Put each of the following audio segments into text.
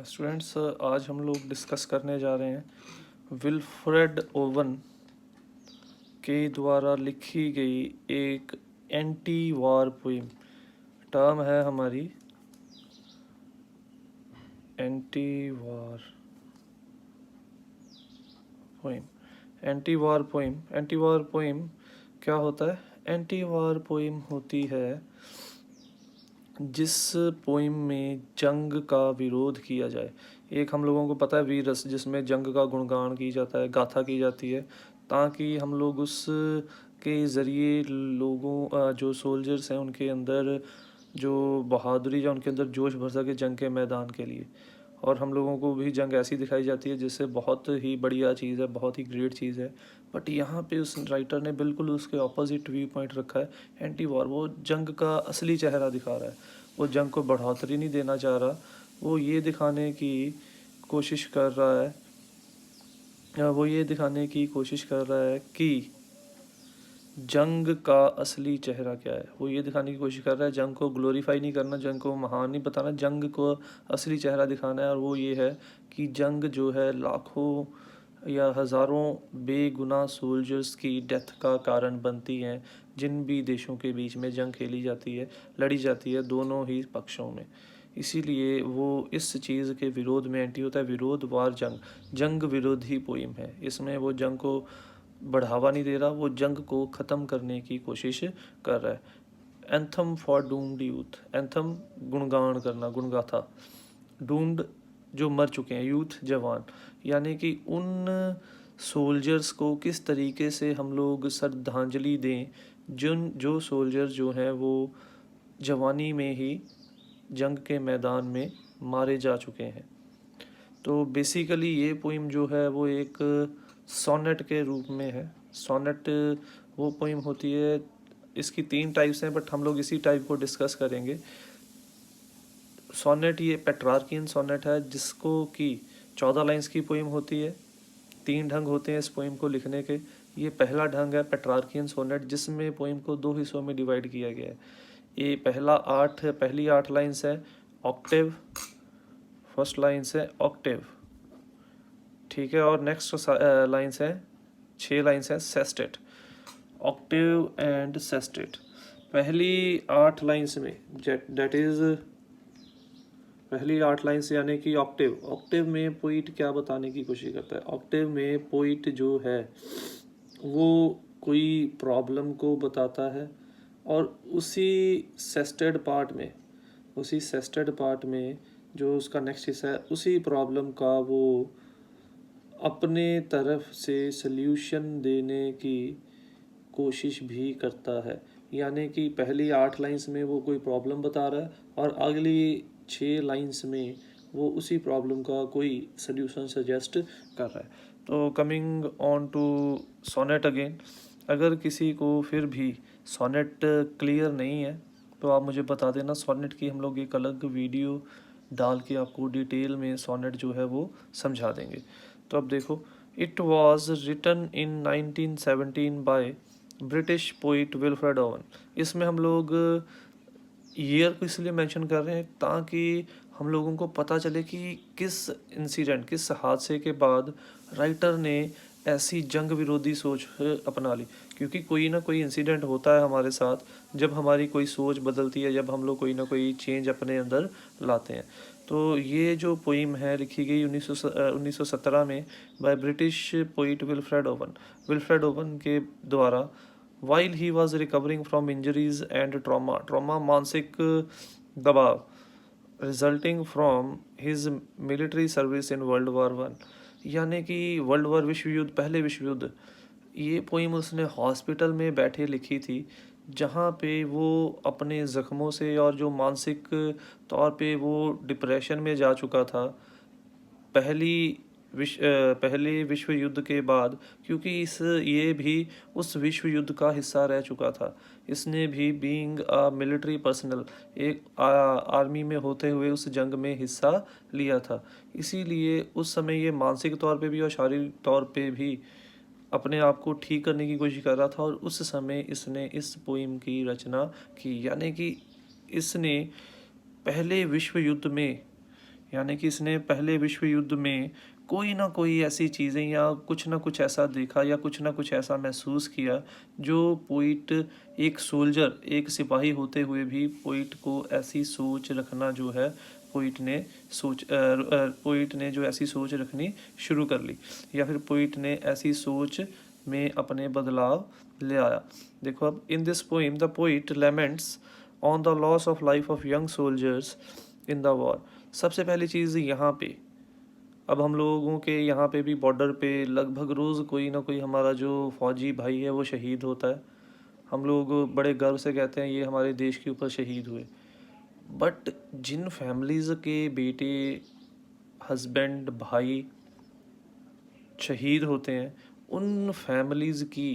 Students, आज हम लोग डिस्कस करने जा रहे हैं विल्फ्रेड ओवन के द्वारा लिखी गई एक एंटी वार पोइम। टर्म है हमारी एंटी वार पोइम। एंटी वार पोइम क्या होता है? एंटी वार पोइम होती है जिस पोइम में जंग का विरोध किया जाए। एक हम लोगों को पता है वीरस, जिसमें जंग का गुणगान की जाता है, गाथा की जाती है, ताकि हम लोग उस के ज़रिए लोगों जो सोल्जर्स हैं उनके अंदर जो बहादुरी या उनके अंदर जोश भर सके जंग के मैदान के लिए। और हम लोगों को भी जंग ऐसी दिखाई जाती है जिससे बहुत ही बढ़िया चीज़ है, बहुत ही ग्रेट चीज़ है। बट यहाँ पे उस राइटर ने बिल्कुल उसके ऑपोजिट व्यू पॉइंट रखा है। एंटी वॉर, वो जंग का असली चेहरा दिखा रहा है। वो जंग को बढ़ोतरी नहीं देना चाह रहा, वो ये दिखाने की कोशिश कर रहा है कि जंग का असली चेहरा क्या है। वो ये दिखाने की कोशिश कर रहा है, जंग को ग्लोरीफाई नहीं करना, जंग को महान नहीं बताना, जंग को असली चेहरा दिखाना है। और वो ये है कि जंग जो है लाखों या हज़ारों बेगुनाह सोल्जर्स की डेथ का कारण बनती हैं। जिन भी देशों के बीच में जंग खेली जाती है, लड़ी जाती है, दोनों ही पक्षों में। इसीलिए वो इस चीज़ के विरोध में एंटी होता है। विरोध वार जंग विरोधी पोइम है। इसमें वो जंग को बढ़ावा नहीं दे रहा, वो जंग को ख़त्म करने की कोशिश कर रहा है। Anthem for doomed youth, anthem गुणगान करना, गुणगाथा। डूम्ड जो मर चुके हैं, यूथ जवान, यानी कि उन सोल्जर्स को किस तरीके से हम लोग श्रद्धांजलि दें जो सोल्जर जो हैं वो जवानी में ही जंग के मैदान में मारे जा चुके हैं। तो बेसिकली ये पोइम जो है वो एक सोनेट के रूप में है। सोनेट वो पोइम होती है, इसकी 3 टाइप्स हैं, बट हम लोग इसी टाइप को डिस्कस करेंगे। सोनेट ये पेट्रार्कियन सोनेट है, जिसको कि 14 लाइन्स की पोइम होती है। 3 ढंग होते हैं इस पोइम को लिखने के। ये पहला ढंग है पेट्रार्कियन सोनेट, जिसमें पोइम को 2 हिस्सों में डिवाइड किया गया है। ये पहली 8 लाइन्स है ऑक्टेव, फर्स्ट लाइन्स है ऑक्टेव, ठीक है। और नेक्स्ट लाइन्स है 6 लाइन्स है सेस्टेट, ऑक्टेव एंड सेस्टेट। पहली 8 लाइन्स में डेट इज पहली 8 लाइन्स यानी कि ऑक्टेव में पोइट क्या बताने की कोशिश करता है। ऑक्टेव में पोइट जो है वो कोई प्रॉब्लम को बताता है, और उसी सेस्टेड पार्ट में जो उसका नेक्स्ट हिस्सा है, उसी प्रॉब्लम का वो अपने तरफ से सल्यूशन देने की कोशिश भी करता है। यानी कि पहली 8 लाइन्स में वो कोई प्रॉब्लम बता रहा है, और अगली 6 लाइन्स में वो उसी प्रॉब्लम का कोई सल्यूशन सजेस्ट कर रहा है। तो coming on to sonnet again, अगर किसी को फिर भी सोनेट क्लियर नहीं है तो आप मुझे बता देना। सोनेट की हम लोग एक अलग वीडियो डाल के आपको डिटेल में सोनेट जो है वो समझा देंगे। तो अब देखो, it was written in 1917 by British poet Wilfred Owen. इसमें हम लोग ईयर को इसलिए मेंशन कर रहे हैं ताकि हम लोगों को पता चले कि किस हादसे के बाद राइटर ने ऐसी जंग विरोधी सोच अपना ली। क्योंकि कोई ना कोई इंसिडेंट होता है हमारे साथ जब हमारी कोई सोच बदलती है, जब हम लोग कोई ना कोई चेंज अपने अंदर लाते हैं। तो ये जो पोइम है लिखी गई 1917 में bye British poet Wilfred oven के द्वारा। While he was recovering from injuries and trauma मानसिक दबाव resulting from his military service in world war 1, यानी कि वर्ल्ड वॉर पहले विश्व युद्ध। ये पोइम उसने हॉस्पिटल में बैठे लिखी थी, जहाँ पे वो अपने ज़ख्मों से और जो मानसिक तौर पे वो डिप्रेशन में जा चुका था पहले विश्व युद्ध के बाद। क्योंकि ये भी उस विश्व युद्ध का हिस्सा रह चुका था। इसने भी बीइंग अ मिलिट्री पर्सनल, एक आर्मी में होते हुए उस जंग में हिस्सा लिया था। इसीलिए उस समय ये मानसिक तौर पे भी और शारीरिक तौर पे भी अपने आप को ठीक करने की कोशिश कर रहा था। और उस समय इसने इस पोइम की रचना की, यानी कि इसने पहले विश्व युद्ध में यानी कि इसने पहले विश्व युद्ध में कोई ना कोई ऐसी चीज़ें या कुछ ना कुछ ऐसा देखा या कुछ ना कुछ ऐसा महसूस किया जो पोइट, एक सोल्जर, एक सिपाही होते हुए भी पोइट को ऐसी सोच रखना जो है पोइट ने जो ऐसी सोच रखनी शुरू कर ली, या फिर पोइट ने ऐसी सोच में अपने बदलाव ले आया। देखो अब, in this poem the poet laments on the loss of life of young soldiers in the war. सबसे पहली चीज़ यहाँ पे, अब हम लोगों के यहाँ पे भी बॉर्डर पे लगभग रोज़ कोई ना कोई हमारा जो फौजी भाई है वो शहीद होता है। हम लोग बड़े गर्व से कहते हैं ये हमारे देश के ऊपर शहीद हुए। बट जिन फैमिलीज़ के बेटे, हस्बैंड, भाई शहीद होते हैं, उन फैमिलीज़ की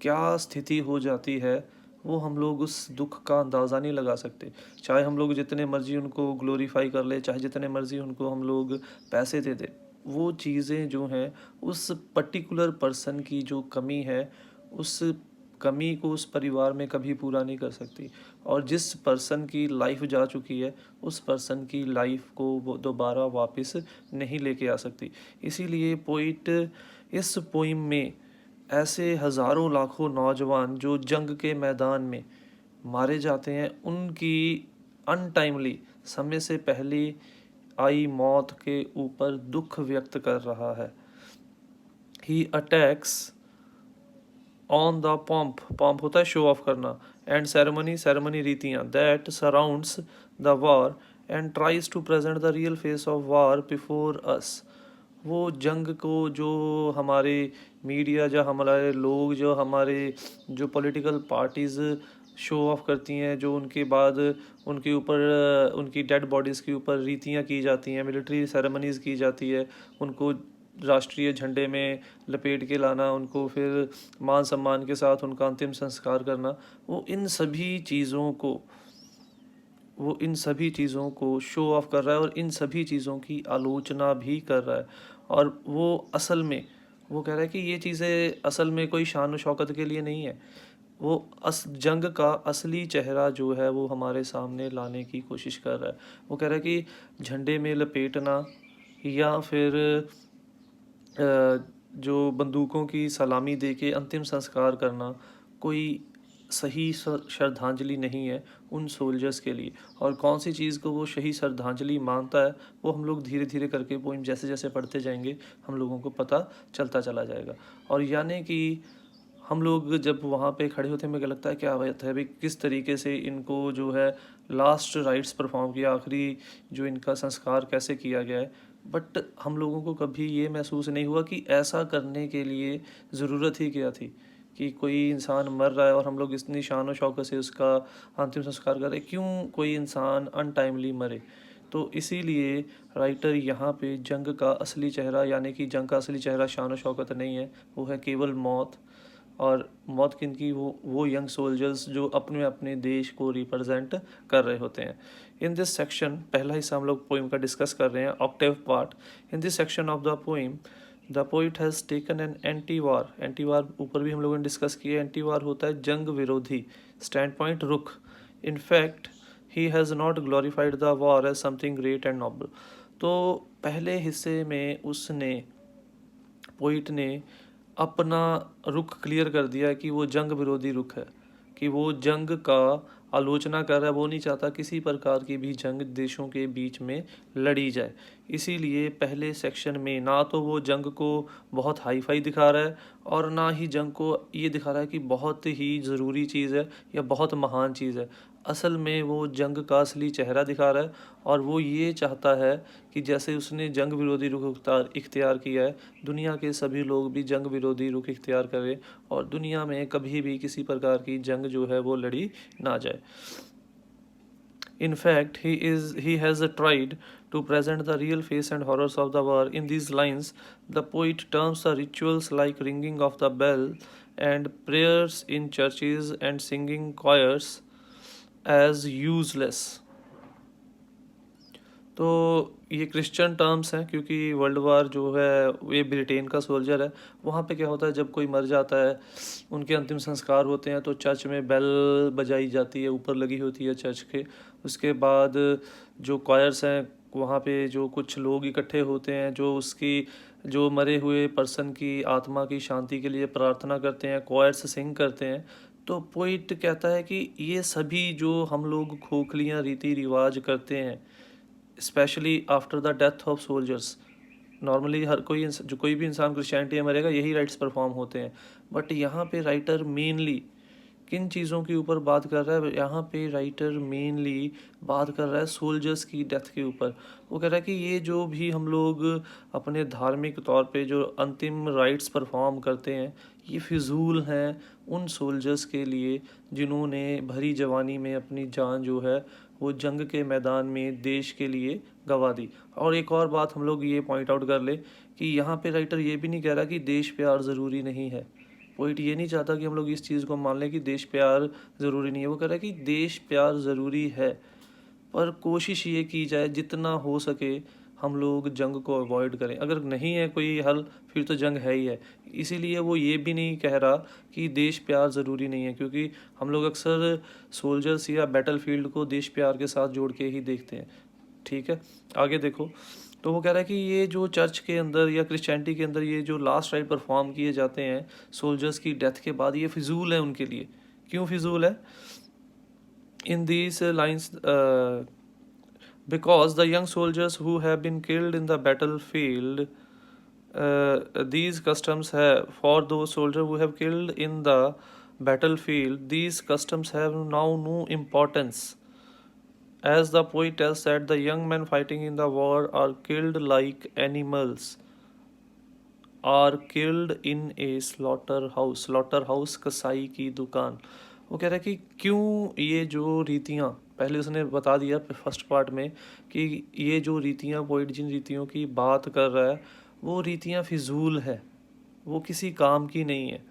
क्या स्थिति हो जाती है वो हम लोग उस दुख का अंदाज़ा नहीं लगा सकते। चाहे हम लोग जितने मर्ज़ी उनको ग्लोरीफाई कर ले, चाहे जितने मर्ज़ी उनको हम लोग पैसे दे दें, वो चीज़ें जो हैं उस पर्टिकुलर पर्सन की जो कमी है, उस कमी को उस परिवार में कभी पूरा नहीं कर सकती। और जिस पर्सन की लाइफ जा चुकी है, उस पर्सन की लाइफ को वो दोबारा वापस नहीं लेके आ सकती। इसीलिए पोइट इस पोइम में ऐसे हज़ारों लाखों नौजवान जो जंग के मैदान में मारे जाते हैं, उनकी अनटाइमली, समय से पहले आई मौत के ऊपर दुख व्यक्त कर रहा है। He attacks on the pomp होता है शो ऑफ करना, एंड सेरेमनी रीतियाँ that surrounds the war and tries to present the real face of war before us. वो जंग को जो हमारे मीडिया, जो हमारे लोग, जो हमारे जो पॉलिटिकल पार्टीज़ शो ऑफ करती हैं, जो उनके बाद उनके ऊपर उनकी डेड बॉडीज़ के ऊपर रीतियाँ की जाती हैं, मिलिट्री सेरेमनीज़ की जाती है, उनको राष्ट्रीय झंडे में लपेट के लाना, उनको फिर मान सम्मान के साथ उनका अंतिम संस्कार करना, वो इन सभी चीज़ों को शो ऑफ कर रहा है और इन सभी चीज़ों की आलोचना भी कर रहा है। और वो असल में वो कह रहा है कि ये चीज़ें असल में कोई शान व शौकत के लिए नहीं है। वो जंग का असली चेहरा जो है वो हमारे सामने लाने की कोशिश कर रहा है। वो कह रहा है कि झंडे में लपेटना या फिर जो बंदूकों की सलामी दे के अंतिम संस्कार करना कोई सही श्रद्धांजलि नहीं है उन सोल्जर्स के लिए। और कौन सी चीज़ को वो सही श्रद्धांजलि मानता है, वो हम लोग धीरे धीरे करके पोइम जैसे जैसे पढ़ते जाएंगे हम लोगों को पता चलता चला जाएगा। और यानी कि हम लोग जब वहाँ पे खड़े होते हैं, मुझे लगता है क्या बात है भाई, किस तरीके से इनको जो है लास्ट राइट्स परफॉर्म किया, आखिरी जो इनका संस्कार कैसे किया गया है। बट हम लोगों को कभी ये महसूस नहीं हुआ कि ऐसा करने के लिए ज़रूरत ही क्या थी, कि कोई इंसान मर रहा है और हम लोग इतनी शान और शौकत से उसका अंतिम संस्कार कर रहे हैं, क्यों कोई इंसान अनटाइमली मरे। तो इसीलिए राइटर यहाँ पे जंग का असली चेहरा, यानी कि जंग का असली चेहरा शान और शौकत नहीं है, वो है केवल मौत। और मौत किन की, वो यंग सोल्जर्स जो अपने अपने देश को रिप्रेजेंट कर रहे होते हैं। इन दिस सेक्शन, पहला हिस्सा हम लोग पोइम का डिस्कस कर रहे हैं, octave part. In this section of the poem the poet has taken an anti war ऊपर भी हम लोगों ने डिस्कस किया। एंटी वार होता है जंग विरोधी, स्टैंड पॉइंट रुख। In fact he has not glorified the war as something great and noble. तो पहले हिस्से में पोइट ने अपना रुख क्लियर कर दिया है कि वो जंग विरोधी रुख है, कि वो जंग का आलोचना कर रहा है। वो नहीं चाहता किसी प्रकार की भी जंग देशों के बीच में लड़ी जाए। इसीलिए पहले सेक्शन में ना तो वो जंग को बहुत हाई फाई दिखा रहा है और ना ही जंग को ये दिखा रहा है कि बहुत ही ज़रूरी चीज़ है या बहुत महान चीज़ है। असल में वो जंग का असली चेहरा दिखा रहा है और वो ये चाहता है कि जैसे उसने जंग विरोधी रुख इख्तियार किया है, दुनिया के सभी लोग भी जंग विरोधी रुख इख्तियार करें और दुनिया में कभी भी किसी प्रकार की जंग जो है वो लड़ी ना जाए। In fact, he has tried to present the real face and horrors of the war. In these lines, the poet terms the rituals like ringing of the bell and prayers in churches and singing choirs as useless. तो ये Christian terms हैं, क्योंकि world war जो है ये Britain का soldier है। वहाँ पे क्या होता है, जब कोई मर जाता है, उनके अंतिम संस्कार होते हैं, तो चर्च में बेल बजाई जाती है, ऊपर लगी होती है चर्च के। उसके बाद जो क्वायर्स हैं, वहाँ पे जो कुछ लोग इकट्ठे होते हैं जो उसकी जो मरे हुए पर्सन की आत्मा की शांति के लिए प्रार्थना करते हैं, कॉयर्स सिंग करते हैं। तो पोइट कहता है कि ये सभी जो हम लोग खोखलियाँ रीति रिवाज करते हैं, specially after the death of soldiers, normally हर कोई जो कोई भी इंसान क्रिश्चियनिटी में मरेगा यही राइट्स परफॉर्म होते हैं, बट यहाँ पे राइटर मेनली किन चीज़ों के ऊपर बात कर रहा है? यहाँ पे राइटर मेनली बात कर रहा है सोल्जर्स की डेथ के ऊपर। वो कह रहा है कि ये जो भी हम लोग अपने धार्मिक तौर पे जो अंतिम राइट्स परफॉर्म करते हैं, ये फिजूल हैं उन सोल्जर्स के लिए जिन्होंने भरी जवानी में अपनी जान जो है वो जंग के मैदान में देश के लिए गंवा दी। और एक और बात हम लोग ये पॉइंट आउट कर ले कि यहाँ पे राइटर ये भी नहीं कह रहा कि देश प्यार ज़रूरी नहीं है। पोइट ये नहीं चाहता कि हम लोग इस चीज़ को मान लें कि देश प्यार ज़रूरी नहीं है। वो कह रहा है कि देश प्यार ज़रूरी है, पर कोशिश ये की जाए जितना हो सके हम लोग जंग को अवॉइड करें। अगर नहीं है कोई हल फिर तो जंग है ही है। इसीलिए वो ये भी नहीं कह रहा कि देश प्यार ज़रूरी नहीं है, क्योंकि हम लोग अक्सर सोल्जर्स या बैटल फील्ड को देश प्यार के साथ जोड़ के ही देखते हैं। ठीक है, आगे देखो। तो वो कह रहा है कि ये जो चर्च के अंदर या क्रिश्चियनिटी के अंदर ये जो लास्ट राइट परफॉर्म किए जाते हैं सोल्जर्स की डेथ के बाद, ये फिजूल है उनके लिए। क्यों फिजूल है? In these lines, because the young soldiers who have been killed in the battlefield, these customs have, for those soldiers who have killed in the battlefield, these customs have now no importance. As the poet tells that the young men fighting in the war are killed like animals, are killed in a slaughterhouse. slaughterhouse कसाई की दुकान। वो कह रहा है कि क्यों ये जो रीतियाँ, पहले उसने बता दिया फर्स्ट पार्ट में कि ये जो रीतियाँ, पोइट जिन रीतियों की बात कर रहा है वो रीतियाँ फिजूल है, वो किसी काम की नहीं है।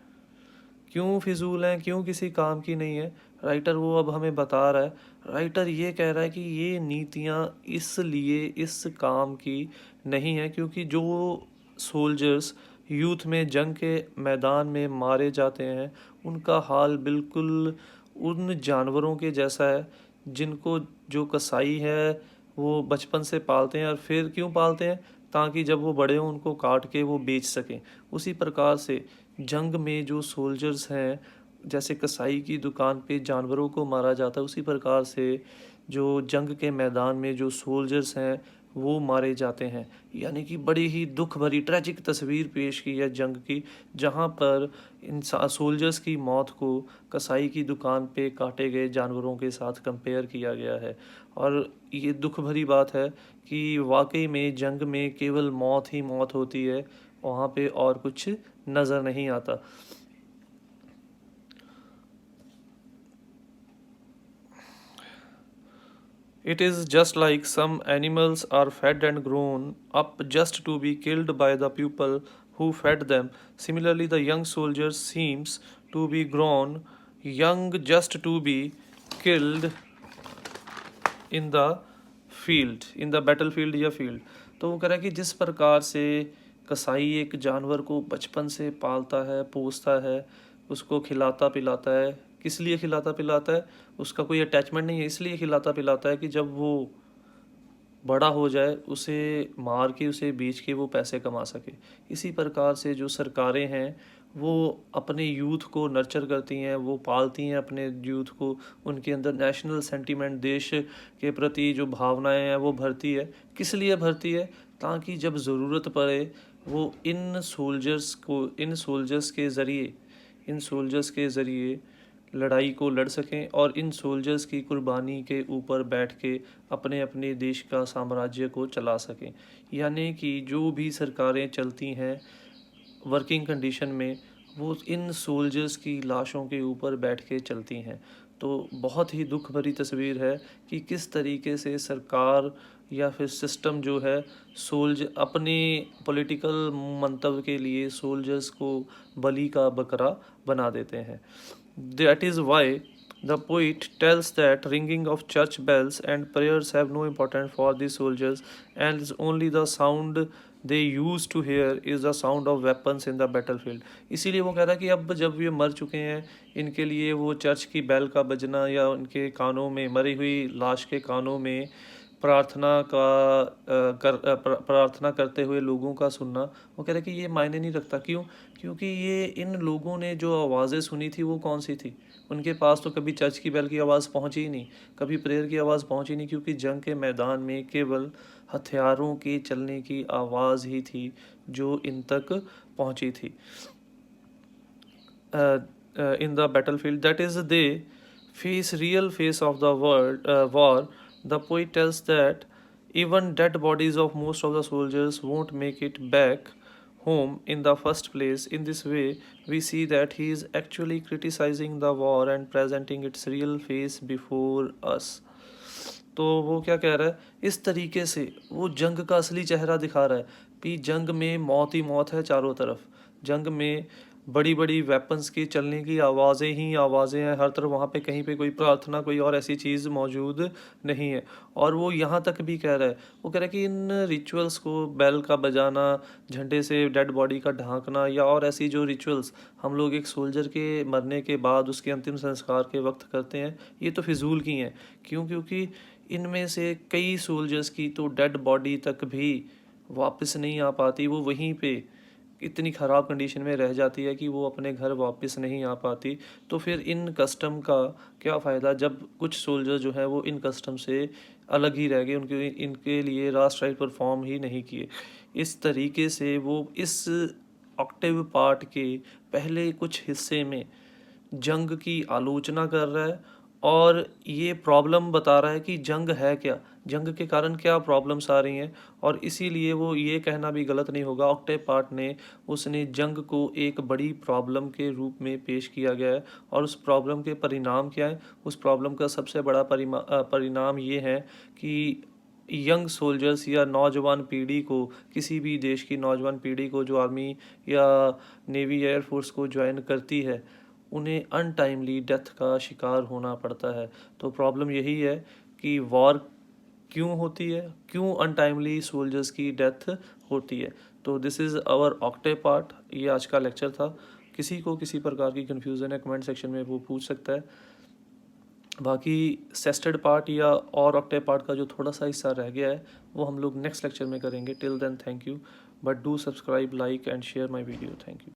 क्यों फिजूल हैं, क्यों किसी काम की नहीं है? राइटर वो अब हमें बता रहा है। राइटर ये कह रहा है कि ये नीतियाँ इसलिए इस काम की नहीं है क्योंकि जो सोल्जर्स यूथ में जंग के मैदान में मारे जाते हैं उनका हाल बिल्कुल उन जानवरों के जैसा है जिनको जो कसाई है वो बचपन से पालते हैं। और फिर क्यों पालते हैं? ताकि जब वो बड़े हों उनको काट के वो बेच सकें। उसी प्रकार से जंग में जो सोल्जर्स हैं, जैसे कसाई की दुकान पे जानवरों को मारा जाता है, उसी प्रकार से जो जंग के मैदान में जो सोल्जर्स हैं वो मारे जाते हैं। यानी कि बड़ी ही दुख भरी ट्रेजिक तस्वीर पेश की है जंग की, जहाँ पर इंसान सोल्जर्स की मौत को कसाई की दुकान पे काटे गए जानवरों के साथ कंपेयर किया गया है। और ये दुख भरी बात है कि वाकई में जंग में केवल मौत ही मौत होती है, वहाँ पे और कुछ नज़र नहीं आता। It is just like some animals are fed and grown up just to be killed by the people who fed them. Similarly, the young soldier seems to be grown young just to be killed in the field, in the battlefield या field। तो वो कह रहा है कि जिस प्रकार से कसाई एक जानवर को बचपन से पालता है, पोसता है, उसको खिलाता पिलाता है। किस लिए खिलाता पिलाता है? उसका कोई अटैचमेंट नहीं है, इसलिए खिलाता पिलाता है कि जब वो बड़ा हो जाए उसे मार के, उसे बेच के वो पैसे कमा सके। इसी प्रकार से जो सरकारें हैं वो अपने यूथ को नर्चर करती हैं, वो पालती हैं अपने यूथ को, उनके अंदर नेशनल सेंटीमेंट, देश के प्रति जो भावनाएं हैं वो भरती है। किस लिए भरती है? ताकि जब ज़रूरत पड़े वो इन सोल्जर्स के ज़रिए लड़ाई को लड़ सकें और इन सोल्जर्स की कुर्बानी के ऊपर बैठ के अपने अपने देश का साम्राज्य को चला सकें। यानी कि जो भी सरकारें चलती हैं वर्किंग कंडीशन में, वो इन सोल्जर्स की लाशों के ऊपर बैठ के चलती हैं। तो बहुत ही दुख भरी तस्वीर है कि किस तरीके से सरकार या फिर सिस्टम जो है अपने पॉलिटिकल मंतव्य के लिए सोल्जर्स को बलि का बकरा बना देते हैं। That is why the poet tells that ringing of church bells and prayers have no importance for the soldiers, and it's only the sound they used to hear is the sound of weapons in the battlefield। इसीलिए वो कह रहा है कि अब जब ये मर चुके हैं, इनके लिए वो चर्च की बेल का बजना या उनके कानों में, मरी हुई लाश के कानों में प्रार्थना करते हुए लोगों का सुनना, वो कह रहे कि ये मायने नहीं रखता। क्यों? क्योंकि ये इन लोगों ने जो आवाज़ें सुनी थी वो कौन सी थी? उनके पास तो कभी चर्च की बेल की आवाज़ पहुंची ही नहीं, कभी प्रेयर की आवाज़ पहुंची नहीं, क्योंकि जंग के मैदान में केवल हथियारों के चलने की आवाज़ ही थी जो इन तक पहुंची थी। In the battlefield, that is, they face real face of the world war. The poet tells that even dead bodies of most of the soldiers won't make it back home in the first place. In this way, we see that he is actually criticizing the war and presenting its real face before us. तो वो क्या कह रहा है, इस तरीके से वो जंग का असली चेहरा दिखा रहा है कि जंग में मौत ही मौत है चारों तरफ। जंग में बड़ी बड़ी वेपन्स की चलने की आवाज़ें ही आवाज़ें हैं हर तरफ, वहाँ पे कहीं पे कोई प्रार्थना कोई और ऐसी चीज़ मौजूद नहीं है। और वो यहाँ तक भी कह रहा है, वो कह रहा है कि इन रिचुअल्स को, बेल का बजाना, झंडे से डेड बॉडी का ढांकना, या और ऐसी जो रिचुअल्स हम लोग एक सोल्जर के मरने के बाद उसके अंतिम संस्कार के वक्त करते हैं, ये तो फिजूल की हैं। क्यों? क्योंकि इनमें से कई सोल्जर्स की तो डेड बॉडी तक भी वापस नहीं आ पाती, वो वहीं पे इतनी ख़राब कंडीशन में रह जाती है कि वो अपने घर वापस नहीं आ पाती। तो फिर इन कस्टम का क्या फ़ायदा जब कुछ सोल्जर जो है वो इन कस्टम से अलग ही रह गए, उनके इनके लिए रास्ट राइट परफॉर्म ही नहीं किए। इस तरीके से वो इस ऑक्टेव पार्ट के पहले कुछ हिस्से में जंग की आलोचना कर रहा है और ये प्रॉब्लम बता रहा है कि जंग है क्या, जंग के कारण क्या प्रॉब्लम्स आ रही हैं। और इसीलिए वो ये कहना भी गलत नहीं होगा, ऑक्टेव पार्ट ने उसने जंग को एक बड़ी प्रॉब्लम के रूप में पेश किया गया है। और उस प्रॉब्लम के परिणाम क्या है? उस प्रॉब्लम का सबसे बड़ा परिणाम ये है कि यंग सोल्जर्स या नौजवान पीढ़ी को, किसी भी देश की नौजवान पीढ़ी को जो आर्मी या नेवी या एयरफोर्स को ज्वाइन करती है, उन्हें अनटाइमली डेथ का शिकार होना पड़ता है। तो प्रॉब्लम यही है कि वॉर क्यों होती है, क्यों अनटाइमली सोल्जर्स की डेथ होती है। तो this is our octave part, ये आज का लेक्चर था। किसी को किसी प्रकार की कन्फ्यूज़न है कमेंट सेक्शन में वो पूछ सकता है। बाकी सेस्टेड पार्ट या और ऑक्टेव पार्ट का जो थोड़ा सा हिस्सा रह गया है वो हम लोग नेक्स्ट लेक्चर में करेंगे। Till then thank you, but do subscribe, like and share my video. Thank you.